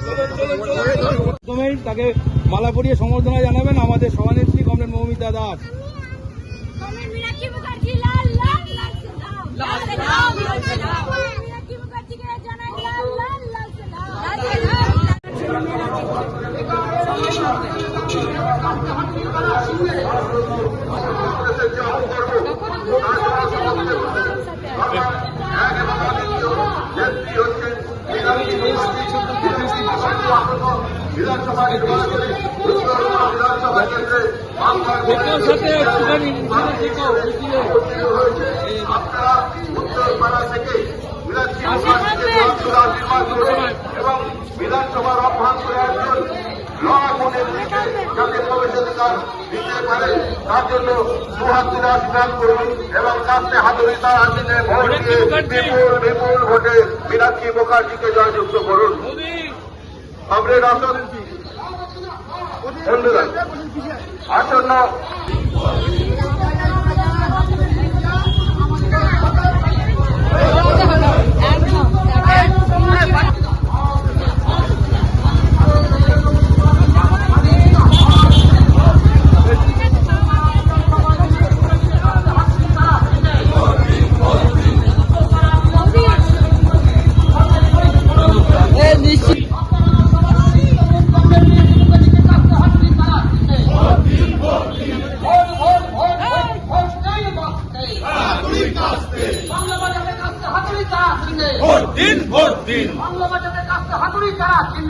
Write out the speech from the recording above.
প্রথমেই তাকে মালা পরিয়ে সম্বর্ধনা জানাবেন আমাদের সভানেত্রী কমরেড মৌমিতা দাস। বিধানসভা নির্বাচনে আপনারা উত্তরপাড়া থেকে এবং বিধানসভার অভ্যন্তরে একজন লড়াকুনের দিকে যাতে প্রবেশাধিকার দিতে পারে তার জন্য সুহাত দিলে আশীর্বাদ করুন এবং কাছে হাতুড়ি তার আসনে ভোট দিয়ে বিপুল ভোটে মীনাক্ষী মুখার্জিকে জয়যুক্ত করুন। কমরেড আসন বন্ধুরা আসন্ন ভোট দিন বাংলা বাজারের কাছে হাতুড়ি তারা